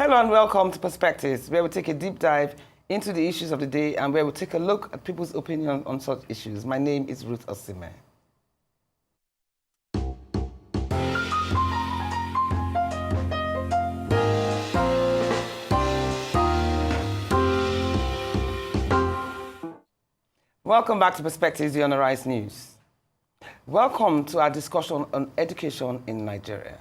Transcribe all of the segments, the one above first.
Hello and welcome to Perspectives, where we take a deep dive into the issues of the day and where we take a look at people's opinion on such issues. My name is Ruth Osime. Welcome back to Perspectives, the On the Rise News. Welcome to our discussion on education in Nigeria.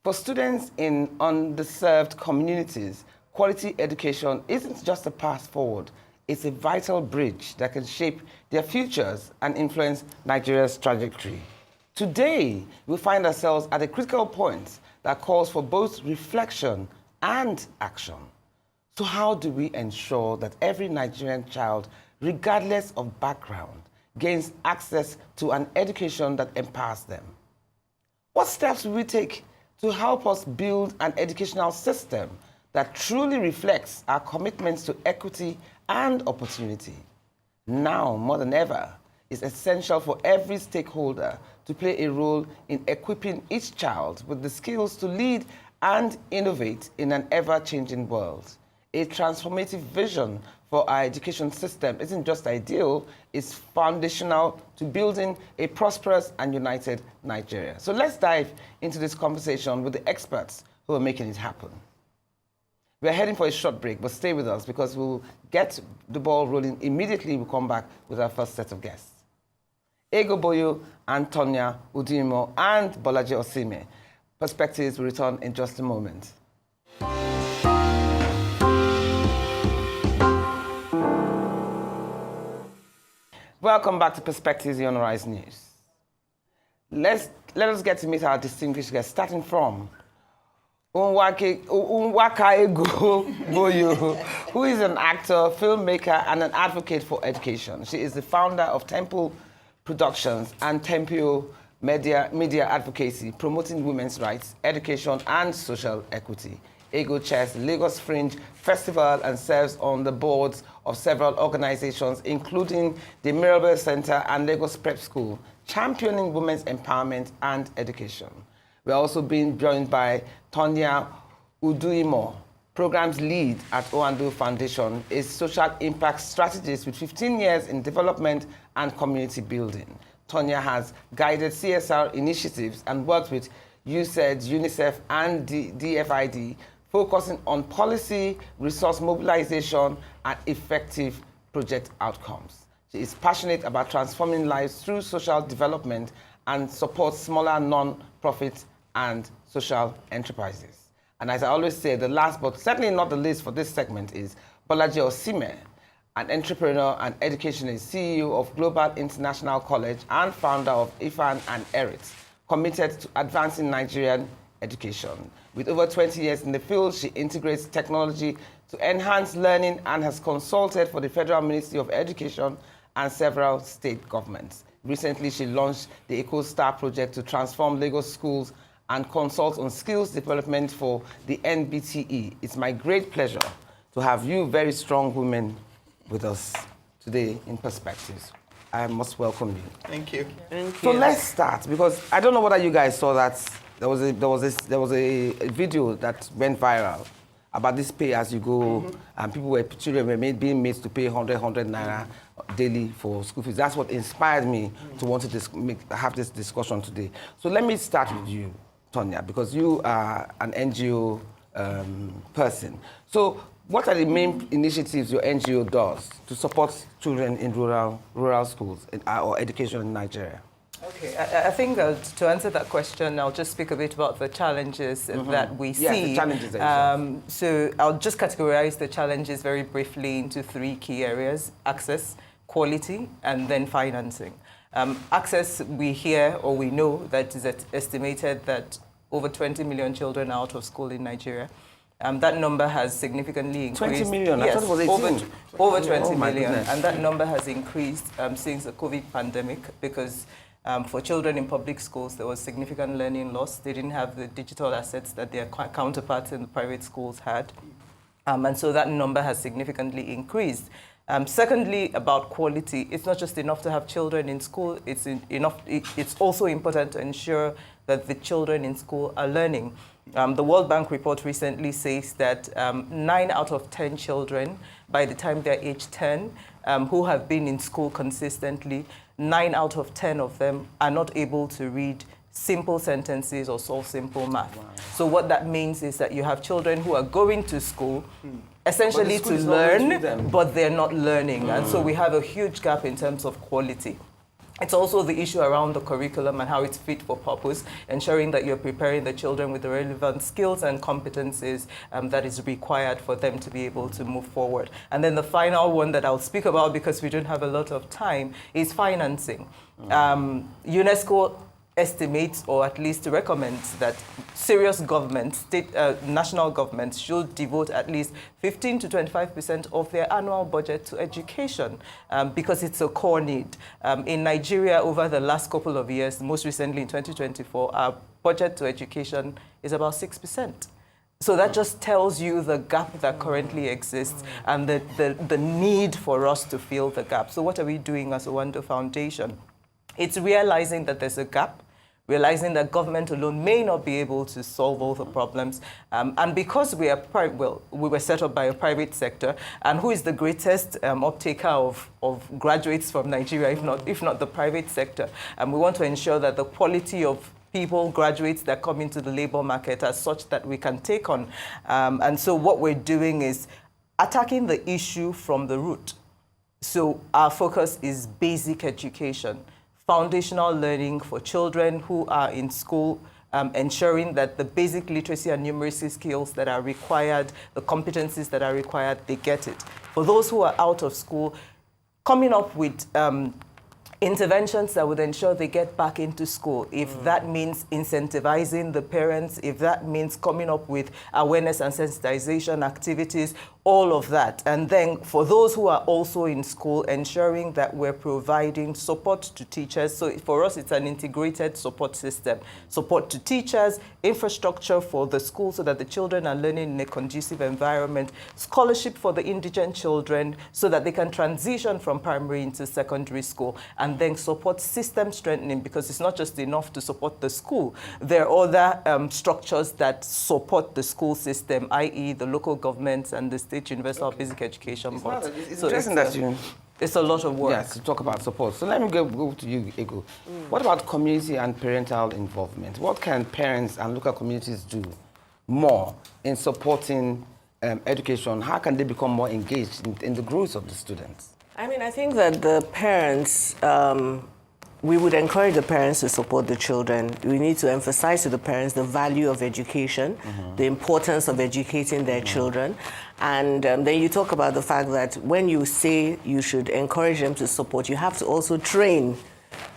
For students in underserved communities, quality education isn't just a path forward, it's a vital bridge that can shape their futures and influence Nigeria's trajectory. Today, we find ourselves at a critical point that calls for both reflection and action. So how do we ensure that every Nigerian child, regardless of background, gains access to an education that empowers them? What steps will we take to help us build an educational system that truly reflects our commitments to equity and opportunity? Now, more than ever, it's essential for every stakeholder to play a role in equipping each child with the skills to lead and innovate in an ever-changing world. A transformative vision for our education system isn't just ideal, it's foundational to building a prosperous and united Nigeria. So let's dive into this conversation with the experts who are making it happen. We're heading for a short break, but stay with us because we'll get the ball rolling immediately. We'll come back with our first set of guests. Boyo, Tonya Udimo, and Bolaji Osime. Perspectives will return in just a moment. Welcome back to Perspectives, the On the Rise News. Let us get to meet our distinguished guests, starting from Boyo, who is an actor, filmmaker, and an advocate for education. She is the founder of Temple Productions and Tempo Media Advocacy, promoting women's rights, education, and social equity. Ego chairs the Lagos Fringe Festival and serves on the boards of several organizations, including the Mirabel Center and Lagos Prep School, championing women's empowerment and education. We're also being joined by Tonya Udimo, programs lead at Oando Foundation, a social impact strategist with 15 years in development and community building. Tonya has guided CSR initiatives and worked with USAID, UNICEF, and DFID, focusing on policy, resource mobilization, and effective project outcomes. She is passionate about transforming lives through social development and supports smaller non-profit and social enterprises. And as I always say, the last but certainly not the least for this segment is Bolaji Osime, an entrepreneur and educationist, CEO of Global International College and founder of IFAN and ERIT, committed to advancing Nigerian education. With over 20 years in the field, she integrates technology to enhance learning and has consulted for the Federal Ministry of Education and several state governments. Recently, she launched the EcoStar project to transform Lagos schools and consult on skills development for the NBTE. It's my great pleasure to have you very strong women with us today in Perspectives. I must welcome you. Thank you. Thank you. So let's start, because I don't know whether you guys saw that there was a video that went viral about this pay as you go, and children were being made to pay 100 naira daily for school fees. That's what inspired me to want to have this discussion today. So let me start with you, Tonya, because you are an NGO person. So what are the main initiatives your NGO does to support children in rural schools or education in Nigeria? Okay, I think to answer that question, I'll just speak a bit about the challenges that we see. Yes, the challenges that you see. So I'll just categorize the challenges very briefly into three key areas: access, quality, and then financing. Access, we hear or we know that it is estimated that over 20 million children are out of school in Nigeria. That number has significantly increased. 20 million? Yes, I thought it was 18. over 20 million. Goodness. And that number has increased since the COVID pandemic because for children in public schools, there was significant learning loss. They didn't have the digital assets that their counterparts in the private schools had. And so that number has significantly increased. Secondly, about quality, it's not just enough to have children in school, it's also important to ensure that the children in school are learning. The World Bank report recently says that 9 out of 10 children, by the time they're age 10, who have been in school consistently, 9 out of 10 of them are not able to read simple sentences or solve simple math. Wow. So what that means is that you have children who are going to school essentially to learn, but they're not learning. And so we have a huge gap in terms of quality. It's also the issue around the curriculum and how it's fit for purpose, ensuring that you're preparing the children with the relevant skills and competencies that is required for them to be able to move forward. And then the final one that I'll speak about, because we don't have a lot of time, is financing. UNESCO estimates, or at least recommends, that serious governments, national governments, should devote at least 15 to 25% of their annual budget to education, because it's a core need. In Nigeria, over the last couple of years, most recently in 2024, our budget to education is about 6%. So that just tells you the gap that currently exists and the need for us to fill the gap. So what are we doing as a Wando Foundation? It's realizing that there's a gap, realizing that government alone may not be able to solve all the problems. And because we are we were set up by a private sector, and who is the greatest uptaker of graduates from Nigeria, if not the private sector? And we want to ensure that the quality of people, graduates that come into the labor market are such that we can take on. And so what we're doing is attacking the issue from the root. So our focus is basic education, foundational learning for children who are in school, ensuring that the basic literacy and numeracy skills that are required, the competencies that are required, they get it. For those who are out of school, coming up with interventions that would ensure they get back into school. If that means incentivizing the parents, if that means coming up with awareness and sensitization activities, all of that. And then for those who are also in school, ensuring that we're providing support to teachers. So for us, it's an integrated support system. Support to teachers, infrastructure for the school so that the children are learning in a conducive environment, scholarship for the indigent children so that they can transition from primary into secondary school, and then support system strengthening, because it's not just enough to support the school. There are other structures that support the school system, i.e. the local governments and the state universal basic education board. It's interesting that it's a lot of work. Yes, to talk about support. So let me go to you, Ego. What about community and parental involvement? What can parents and local communities do more in supporting education? How can they become more engaged in the growth of the students? I mean, I think that the parents, we would encourage the parents to support the children. We need to emphasize to the parents the value of education, the importance of educating their children. And then you talk about the fact that when you say you should encourage them to support, you have to also train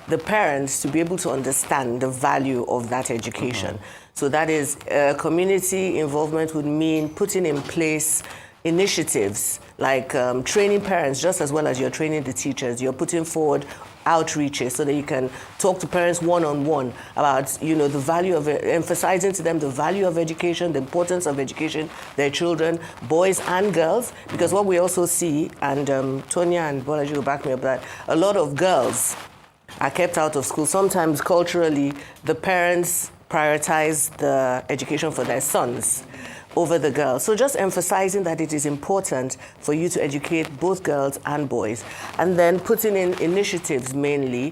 the parents to be able to understand the value of that education. So that is, community involvement would mean putting in place initiatives like training parents just as well as you're training the teachers. You're putting forward outreaches so that you can talk to parents one-on-one about, you know, the value of it, emphasizing to them the value of education, the importance of education, their children, boys and girls. Because what we also see, and Tonya and Bolaji will back me up, that a lot of girls are kept out of school. Sometimes culturally, the parents prioritize the education for their sons over the girls. So just emphasizing that it is important for you to educate both girls and boys. And then putting in initiatives mainly,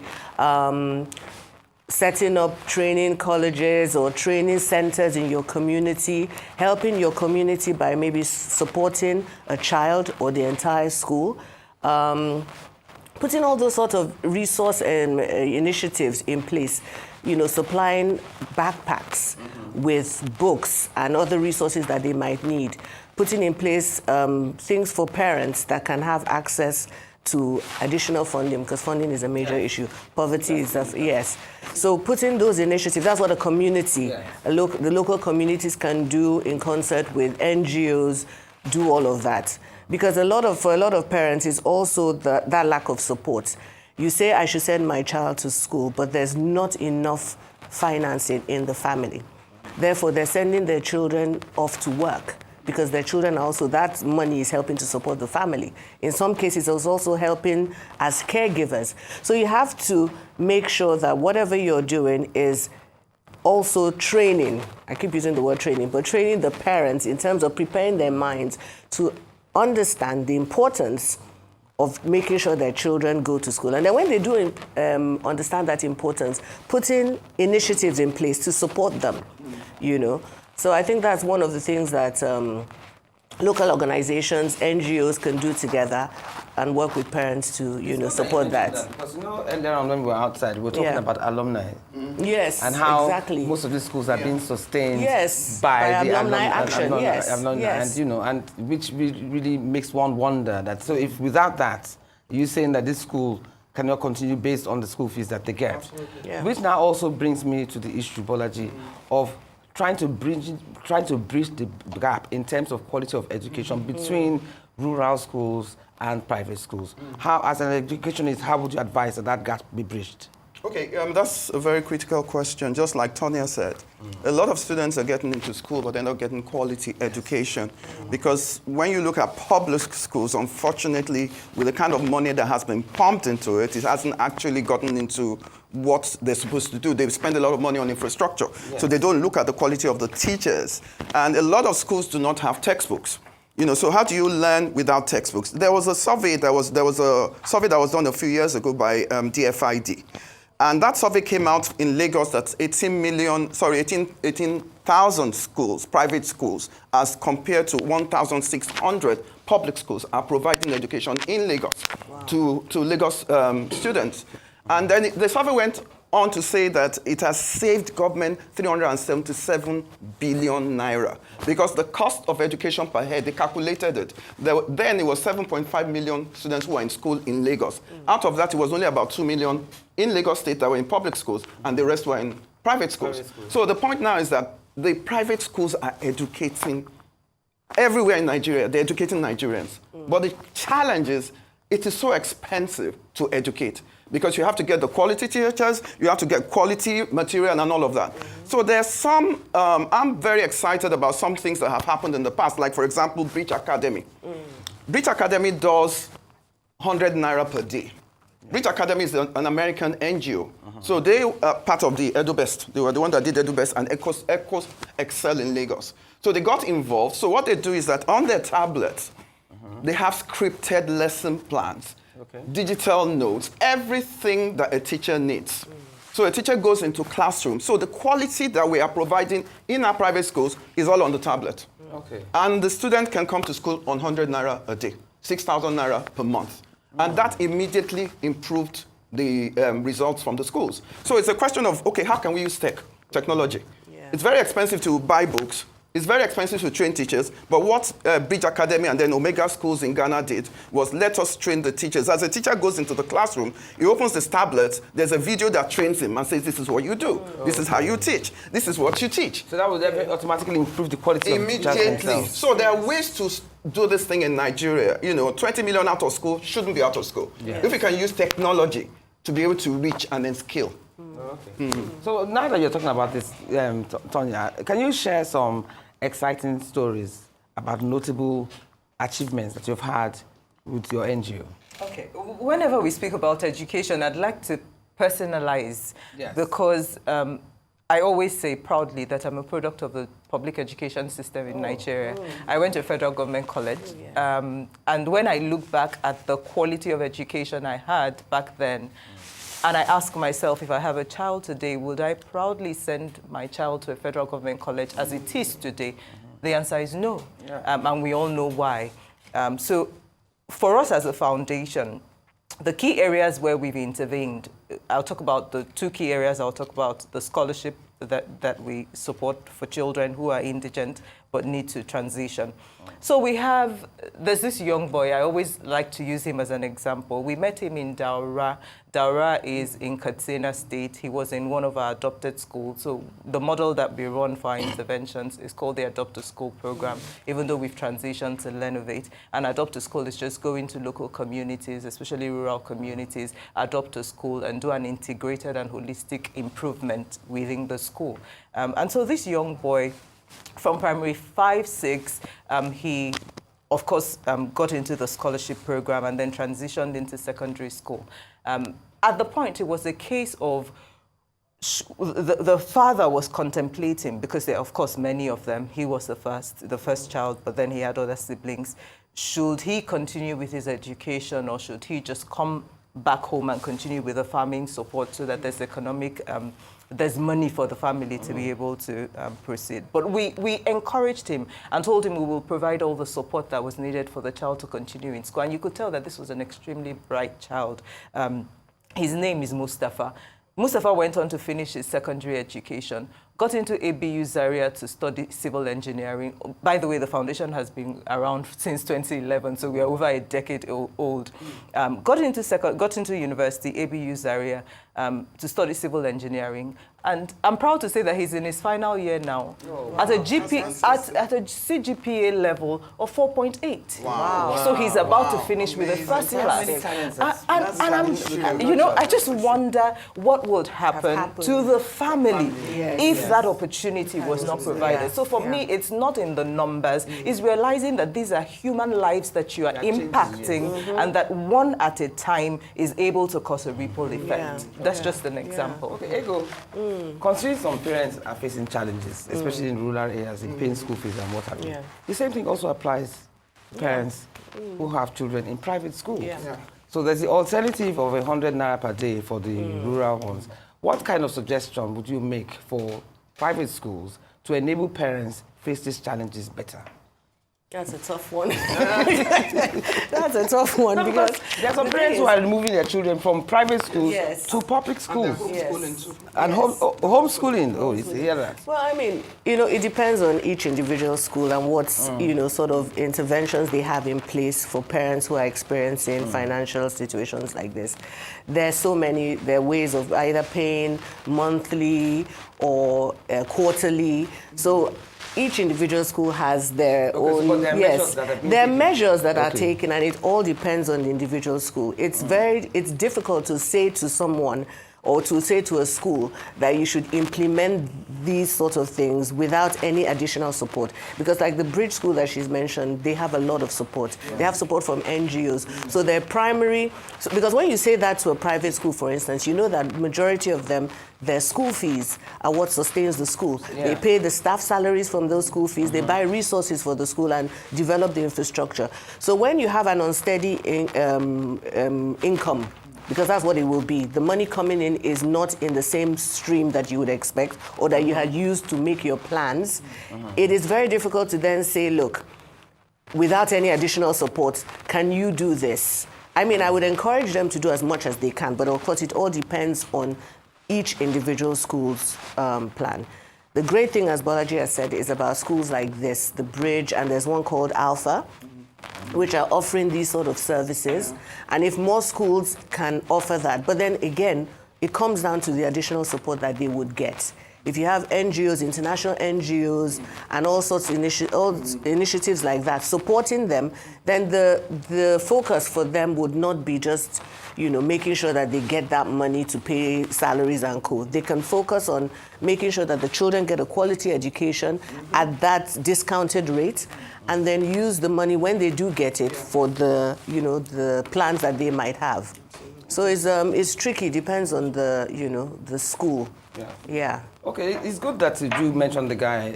setting up training colleges or training centers in your community, helping your community by maybe supporting a child or the entire school. Putting all those sort of resource and initiatives in place, you know, supplying backpacks with books and other resources that they might need, putting in place things for parents that can have access to additional funding, because funding is a major issue. Poverty is, yes. So putting those initiatives, that's what a community, the local communities can do in concert with NGOs, do all of that. Because for a lot of parents, it's also that lack of support. You say, I should send my child to school, but there's not enough financing in the family. Therefore, they're sending their children off to work because their children also, that money is helping to support the family. In some cases, it's also helping as caregivers. So you have to make sure that whatever you're doing is also training, I keep using the word training, but training the parents in terms of preparing their minds to understand the importance of making sure their children go to school. And then when they do understand that importance, putting initiatives in place to support them, you know. So I think that's one of the things that local organizations, NGOs can do together and work with parents to, you know, support that. Because, you know, earlier on when we were outside, we were talking about alumni. Yes, and how exactly. most of these schools are being sustained by the alumni action. alumni, and you know, and which really makes one wonder that, so if without that, you're saying that this school cannot continue based on the school fees that they get. Absolutely. Yeah. Which now also brings me to the issue, Bolaji, of trying to bridge the gap in terms of quality of education between rural schools and private schools. How, as an educationist, how would you advise that gap be bridged? Okay, that's a very critical question. Just like Tonya said, a lot of students are getting into school, but they're not getting quality education. Because when you look at public schools, unfortunately, with the kind of money that has been pumped into it, it hasn't actually gotten into what they're supposed to do. They spend a lot of money on infrastructure. Yes. So they don't look at the quality of the teachers. And a lot of schools do not have textbooks. You know, so how do you learn without textbooks? There was a survey that was done a few years ago by DFID. And that survey came out in Lagos that 18,000 schools, private schools, as compared to 1,600 public schools are providing education in Lagos to Lagos students. And then the survey went on to say that it has saved government 377 billion naira because the cost of education per head, they calculated it. Then it was 7.5 million students who were in school in Lagos. Out of that, it was only about 2 million in Lagos State that were in public schools, and the rest were in private schools. So the point now is that the private schools are educating everywhere in Nigeria. They're educating Nigerians. But the challenge is, it is so expensive to educate because you have to get the quality teachers, you have to get quality material and all of that. So there's some, I'm very excited about some things that have happened in the past, like for example, Bridge Academy. Bridge Academy does 100 naira per day. Bridge Academy is an American NGO. So they are part of the EduBest. They were the one that did EduBest and Ecos Excel in Lagos. So they got involved. So what they do is that on their tablets, they have scripted lesson plans, digital notes, everything that a teacher needs. So a teacher goes into classroom. So the quality that we are providing in our private schools is all on the tablet. And the student can come to school on 100 naira a day, 6,000 naira per month. And that immediately improved the results from the schools. So it's a question of, okay, how can we use technology? It's very expensive to buy books. It's very expensive to train teachers, but what Bridge Academy and then Omega Schools in Ghana did was let us train the teachers. As a teacher goes into the classroom, he opens his tablet, there's a video that trains him and says, this is what you do, this is how you teach, this is what you teach. So that would automatically improve the quality of teachers themselves. So there are ways to do this thing in Nigeria. You know, 20 million out of school shouldn't be out of school. If we can use technology to be able to reach and then scale. So now that you're talking about this, Tonya, can you share some exciting stories about notable achievements that you've had with your NGO? Okay. Whenever we speak about education, I'd like to personalize because I always say proudly that I'm a product of the public education system in Nigeria. I went to federal government college. And when I look back at the quality of education I had back then, and I ask myself, if I have a child today, would I proudly send my child to a federal government college as it is today? The answer is no. And we all know why. So for us as a foundation, the key areas where we've intervened, I'll talk about the two key areas. I'll talk about the scholarship that we support for children who are indigent but need to transition. So there's this young boy, I always like to use him as an example. We met him in Daura. Daura is in Katsina State. He was in one of our adopted schools. So the model that we run for our interventions is called the Adopt a School program, even though we've transitioned to Lenovate. And Adopt a School is just go into local communities, especially rural communities, adopt a school and do an integrated and holistic improvement within the school. And so this young boy, from primary 5, 6, he, of course, got into the scholarship program and then transitioned into secondary school. At the point, it was a case of the father was contemplating, because there are, of course, many of them. He was the first child, but then he had other siblings. Should he continue with his education, or should he just come back home and continue with the farming support so that there's there's money for the family to be able to proceed? But we encouraged him and told him we will provide all the support that was needed for the child to continue in school. And you could tell that this was an extremely bright child. His name is Mustafa. Mustafa went on to finish his secondary education, got into ABU Zaria to study civil engineering. By the way, the foundation has been around since 2011, so we are over a decade old. Got into university, ABU Zaria, to study civil engineering. And I'm proud to say that he's in his final year now, at a CGPA level of 4.8. Wow. So he's about to finish with a first class. I just wonder what would happen to the family if that opportunity was not provided. So for me, it's not in the numbers. It's realizing that these are human lives that you are impacting, and that one at a time is able to cause a ripple effect. That's just an example. Okay, Ego. Considering some parents are facing challenges, especially in rural areas, in paying school fees and what have you. The same thing also applies to parents who have children in private schools. So there's the alternative of 100 naira per day for the rural ones. What kind of suggestion would you make for private schools to enable parents face these challenges better? That's a tough one. That's a tough one, because there are some parents who are removing their children from private schools to public schools. And homeschooling. Oh, you hear that? Well, I mean, it depends on each individual school and what, sort of interventions they have in place for parents who are experiencing financial situations like this. There are ways of either paying monthly or quarterly. So each individual school has their own. But there are measures that are taken, and it all depends on the individual school. It's difficult to say to someone or to say to a school that you should implement these sorts of things without any additional support. Because like the Bridge School that she's mentioned, they have a lot of support. They have support from NGOs. So their because when you say that to a private school, for instance, you know that majority of them, their school fees are what sustains the school. They pay the staff salaries from those school fees. They buy resources for the school and develop the infrastructure. So when you have an unsteady income, because that's what it will be, the money coming in is not in the same stream that you would expect or that you had used to make your plans, it is very difficult to then say, look, without any additional support, can you do this? I mean, I would encourage them to do as much as they can, but of course it all depends on each individual school's plan. The great thing, as Bolaji has said, is about schools like this, the Bridge, and there's one called Alpha, which are offering these sort of services. And if more schools can offer that, but then again, it comes down to the additional support that they would get. If you have NGOs, international NGOs, and all sorts of initiatives like that, supporting them, then the focus for them would not be just, making sure that they get that money to pay salaries and co. They can focus on making sure that the children get a quality education at that discounted rate, and then use the money when they do get it for the plans that they might have. So it's tricky. Depends on the school. Yeah. Okay, it's good that you mentioned the guy.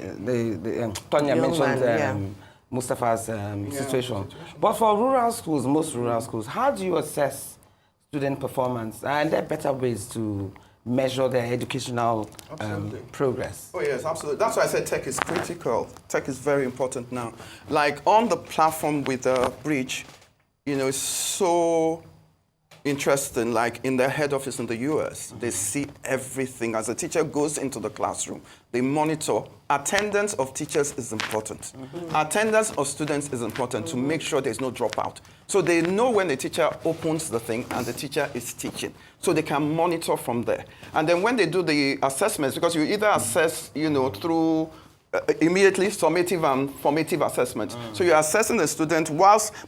Tonya mentioned Mustafa's situation. But for most rural schools, how do you assess student performance? And there are better ways to measure their educational progress. Oh yes, absolutely. That's why I said tech is critical. Tech is very important now. Like on the platform with the Bridge, it's so interesting. Like in their head office in the US, they see everything. As a teacher goes into the classroom, they monitor. Attendance of teachers is important. Attendance of students is important to make sure there's no dropout. So they know when the teacher opens the thing and the teacher is teaching. So they can monitor from there. And then when they do the assessments, because you either assess, through immediately summative and formative assessments. So you're assessing the student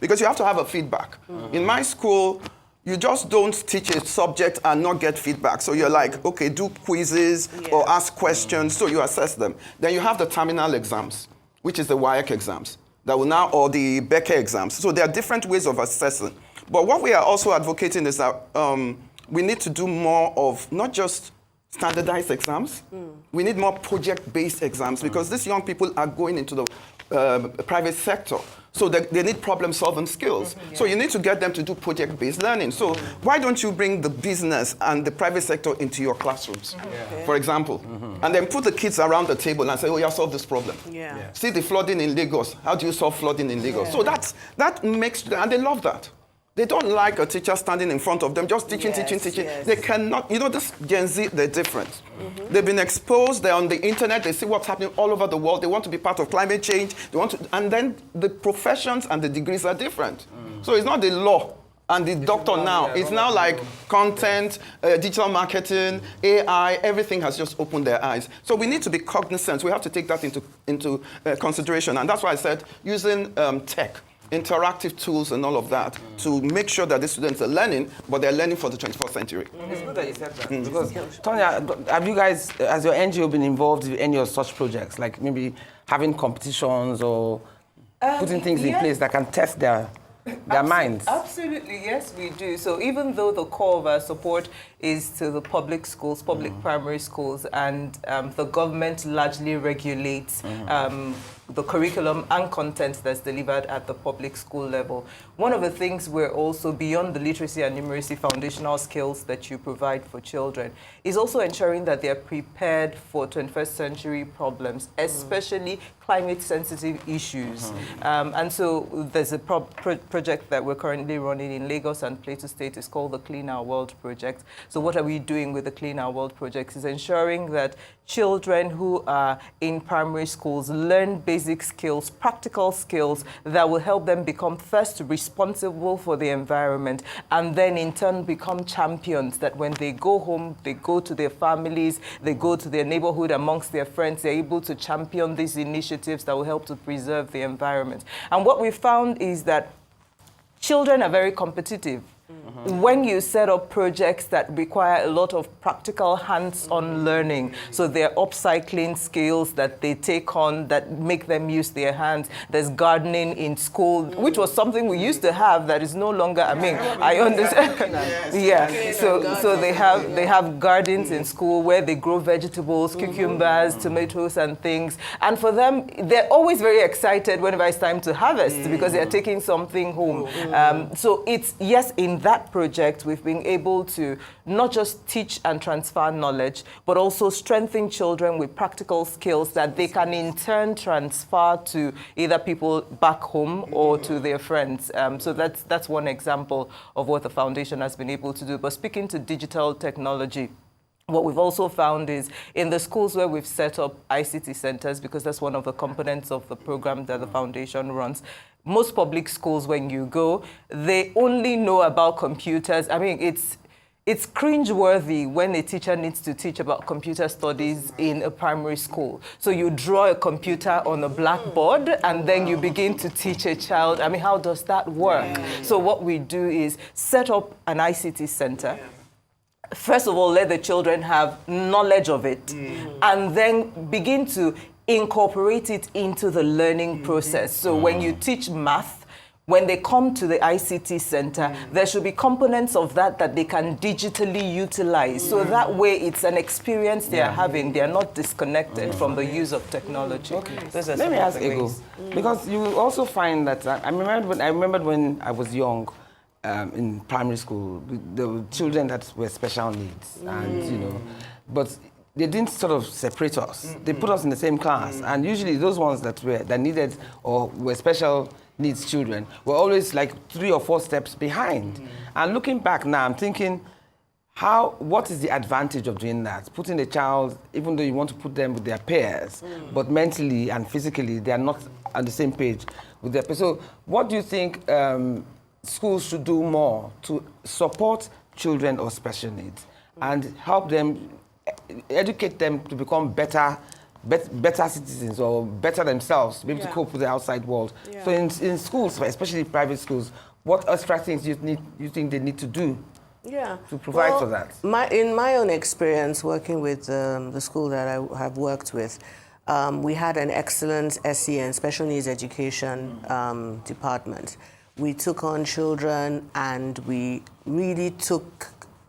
because you have to have a feedback. In my school, you just don't teach a subject and not get feedback. So you're like, okay, do quizzes or ask questions, so you assess them. Then you have the terminal exams, which is the WIAC exams, or the Becker exams. So there are different ways of assessing. But what we are also advocating is that we need to do more of not just standardized exams. We need more project-based exams because these young people are going into the private sector. So they need problem-solving skills. So you need to get them to do project-based learning. So why don't you bring the business and the private sector into your classrooms, for example, and then put the kids around the table and say, oh, yeah, solve this problem. See the flooding in Lagos. How do you solve flooding in Lagos? So that makes, and they love that. They don't like a teacher standing in front of them, just teaching. They cannot, this Gen Z, they're different. They've been exposed, they're on the internet, they see what's happening all over the world, they want to be part of climate change, and then the professions and the degrees are different. So it's not the law and the doctor now. It's now like content, digital marketing, AI, everything has just opened their eyes. So we need to be cognizant. We have to take that into consideration. And that's why I said using tech, interactive tools and all of that to make sure that the students are learning, but they're learning for the 21st century. It's good that you said that. Because, Tonya, have you guys, as your NGO, been involved in any of such projects, like maybe having competitions or putting things in place that can test their minds? Absolutely, yes, we do. So even though the core of our support is to the public schools, public primary schools, and the government largely regulates the curriculum and content that's delivered at the public school level. One of the things we're also, beyond the literacy and numeracy foundational skills that you provide for children, is also ensuring that they're prepared for 21st century problems, especially climate-sensitive issues. And so there's a project that we're currently running in Lagos and Plateau State. It's called the Clean Our World Project. So what are we doing with the Clean Our World Project is ensuring that children who are in primary schools learn basic skills, practical skills that will help them become first responsible for the environment and then in turn become champions that when they go home, they go to their families, they go to their neighborhood amongst their friends, they're able to champion these initiatives that will help to preserve the environment. And what we found is that children are very competitive. When you set up projects that require a lot of practical hands-on learning, so there are upcycling skills that they take on that make them use their hands. There's gardening in school, which was something we used to have that is no longer, I understand. So they have gardens in school where they grow vegetables, cucumbers, tomatoes and things. And for them, they're always very excited whenever it's time to harvest because they're taking something home. So it's, yes, in that project, we've been able to not just teach and transfer knowledge, but also strengthen children with practical skills that they can in turn transfer to either people back home or to their friends. So that's one example of what the foundation has been able to do. But speaking to digital technology, what we've also found is in the schools where we've set up ICT centers, because that's one of the components of the program that the foundation runs, most public schools, when you go, they only know about computers. It's cringeworthy when a teacher needs to teach about computer studies in a primary school. So you draw a computer on a blackboard and then you begin to teach a child. How does that work? So what we do is set up an ICT center. First of all, let the children have knowledge of it and then begin to incorporate it into the learning process. So when you teach math, when they come to the ICT center, there should be components of that they can digitally utilize. So that way it's an experience they are having. They are not disconnected from the use of technology. Let me ask Ego, because you also find that, I remembered when I was young, in primary school, there were children that were special needs, and but they didn't sort of separate us. They put us in the same class, and usually those ones that needed or were special needs children were always like 3 or 4 steps behind. And looking back now, I'm thinking, what is the advantage of doing that? Putting a child, even though you want to put them with their peers, but mentally and physically they are not on the same page with their peers. So what do you think schools should do more to support children of special needs and help them, educate them to become better citizens or better themselves, to be able to cope with the outside world? So in schools, especially private schools, what extra things you think they need to do to provide for that? In my own experience working with the school that I have worked with, we had an excellent SEN, special needs education department. We took on children and we really took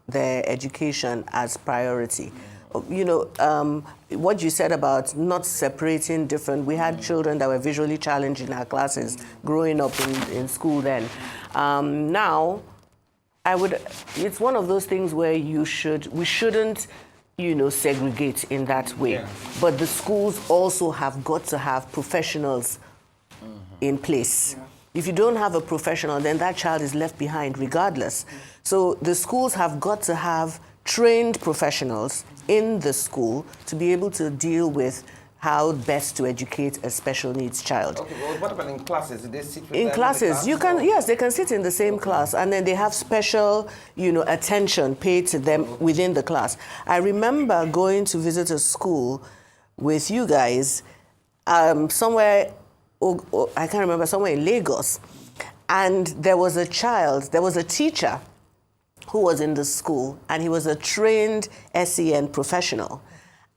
their education as priority. what you said about not separating different. We had children that were visually challenged in our classes growing up in school then. Now, it's one of those things where we shouldn't, segregate in that way. Yeah. But the schools also have got to have professionals in place. Yeah. If you don't have a professional, then that child is left behind regardless. So the schools have got to have trained professionals in the school to be able to deal with how best to educate a special needs child. Okay, well, what about in classes? Do they sit with in them classes? In the class, yes, they can sit in the same class, and then they have special, attention paid to them within the class. I remember going to visit a school with you guys somewhere, I can't remember, somewhere in Lagos, and there was a teacher who was in the school, and he was a trained SEN professional.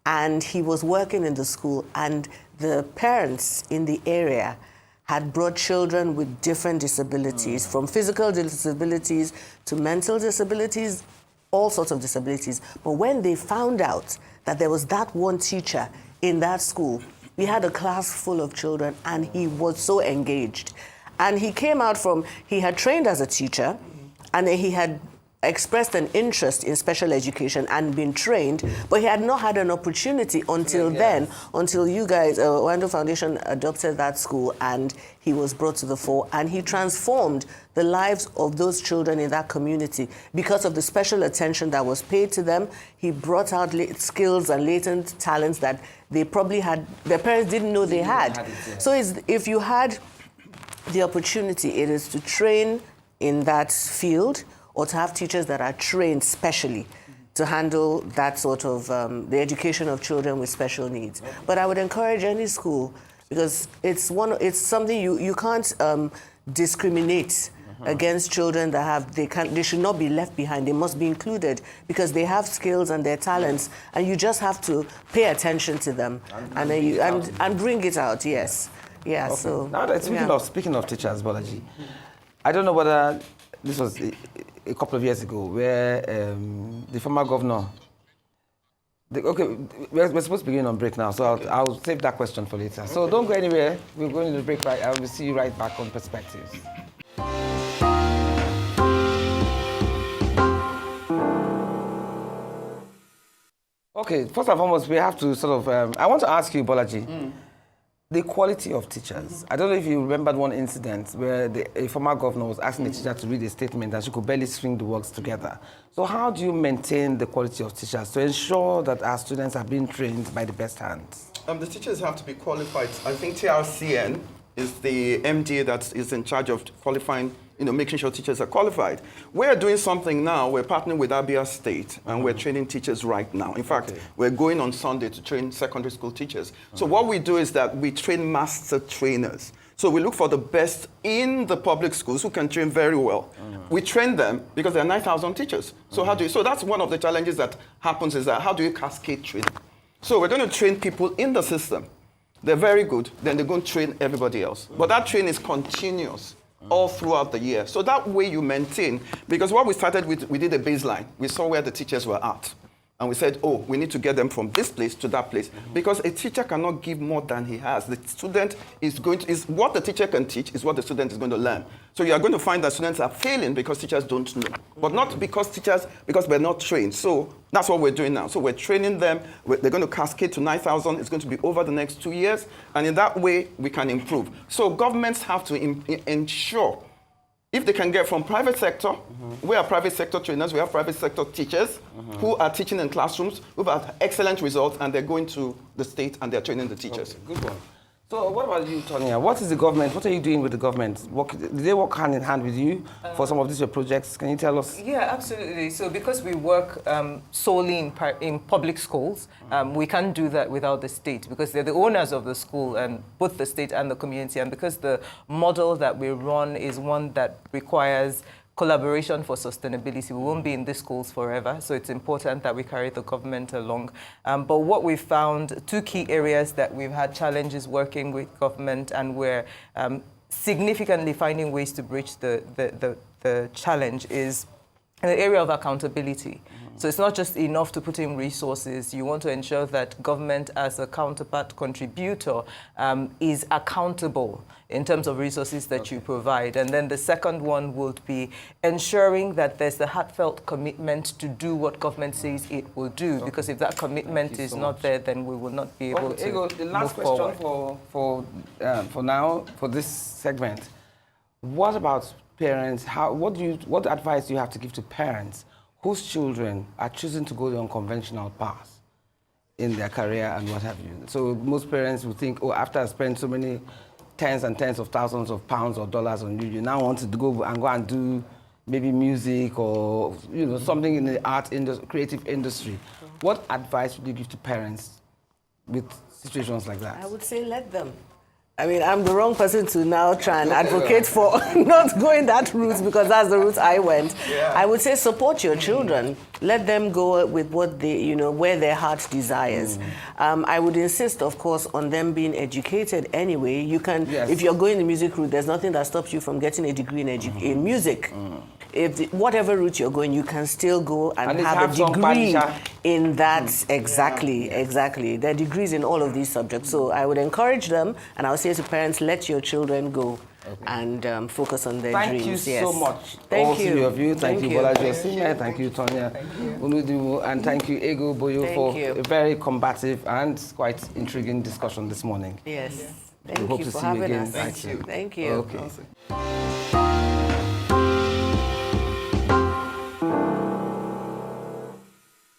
And he was working in the school, and the parents in the area had brought children with different disabilities, from physical disabilities to mental disabilities, all sorts of disabilities. But when they found out that there was that one teacher in that school, we had a class full of children, and he was so engaged. And he came out he had trained as a teacher, and then he had expressed an interest in special education and been trained, but he had not had an opportunity until until you guys, Wando Foundation adopted that school, and he was brought to the fore, and he transformed the lives of those children in that community because of the special attention that was paid to them. He brought out skills and latent talents that they probably their parents didn't know they had. So if you had the opportunity, it is to train in that field, or to have teachers that are trained specially to handle that sort of the education of children with special needs. But I would encourage any school, because it's something you can't discriminate against children that they should not be left behind. They must be included because they have skills and their talents, and you just have to pay attention to them and bring it out. Yes, yeah. Okay. So now speaking of teachers, Bolaji, I don't know whether this was a couple of years ago, where the former governor. We're supposed to begin on break now, so I'll save that question for later. Okay. So don't go anywhere. We're going to the break right. I will see you right back on Perspectives. Okay, first and foremost, we have to sort of. I want to ask you, Bolaji. The quality of teachers. I don't know if you remembered one incident where a former governor was asking the teacher to read a statement and she could barely string the words together. So how do you maintain the quality of teachers to ensure that our students are being trained by the best hands? The teachers have to be qualified. I think TRCN is the MD that is in charge of qualifying, making sure teachers are qualified. We're doing something now. We're partnering with Abia State, and we're training teachers right now. In fact, we're going on Sunday to train secondary school teachers. So what we do is that we train master trainers. So we look for the best in the public schools who can train very well. We train them because there are 9,000 teachers. So so that's one of the challenges that happens, is that how do you cascade training? So we're going to train people in the system. They're very good. Then they're going to train everybody else. But that training is continuous all throughout the year. So that way you maintain, because what we started with, we did a baseline. We saw where the teachers were at. And we said, we need to get them from this place to that place. Because a teacher cannot give more than he has. The student is what the teacher can teach is what the student is going to learn. So you are going to find that students are failing because teachers don't know. But not because we're not trained. So that's what we're doing now. So we're training them. They're going to cascade to 9,000. It's going to be over the next 2 years. And in that way, we can improve. So governments have to ensure, if they can get from private sector, we are private sector trainers, we have private sector teachers who are teaching in classrooms, who have excellent results, and they're going to the state and they're training the teachers. Okay, good one. So what about you, Tonya? What are you doing with the government? Do they work hand in hand with you for some of these projects? Can you tell us? Yeah, absolutely. So because we work solely in public schools, we can't do that without the state, because they're the owners of the school, and both the state and the community. And because the model that we run is one that requires collaboration for sustainability. We won't be in these schools forever, so it's important that we carry the government along. But what we found, two key areas that we've had challenges working with government, and we're significantly finding ways to bridge the challenge, is in the area of accountability. So it's not just enough to put in resources. You want to ensure that government as a counterpart contributor is accountable in terms of resources that you provide. And then the second one would be ensuring that there's the heartfelt commitment to do what government says it will do. Because if that commitment is not there, then we will not be able to Ego, the last move question forward. for now, for this segment. What about parents? What advice do you have to give to parents whose children are choosing to go the unconventional path in their career and what have you? So most parents would think, oh, after I spent so many tens and tens of thousands of pounds or dollars on you, you now want to go and do maybe music or something in the art industry, creative industry. What advice would you give to parents with situations like that? I would say let them. I mean, I'm the wrong person to now try and advocate for not going that route because that's the route I went. Yeah. I would say support your children. Let them go with what they, where their heart desires. I would insist, of course, on them being educated anyway. You can, if you're going the music route, there's nothing that stops you from getting a degree in music. If whatever route you're going, you can still go and have a degree in that. Exactly. There are degrees in all of these subjects. So I would encourage them, and I would say to parents, let your children go and focus on their dreams. Thank you so much. Thank all you. Three of you. Thank you, Osime. Thank you, Tonya. And thank you, Ego Boyo, for a very combative and quite intriguing discussion this morning. Yes. We hope to see you again. Thank you. Okay.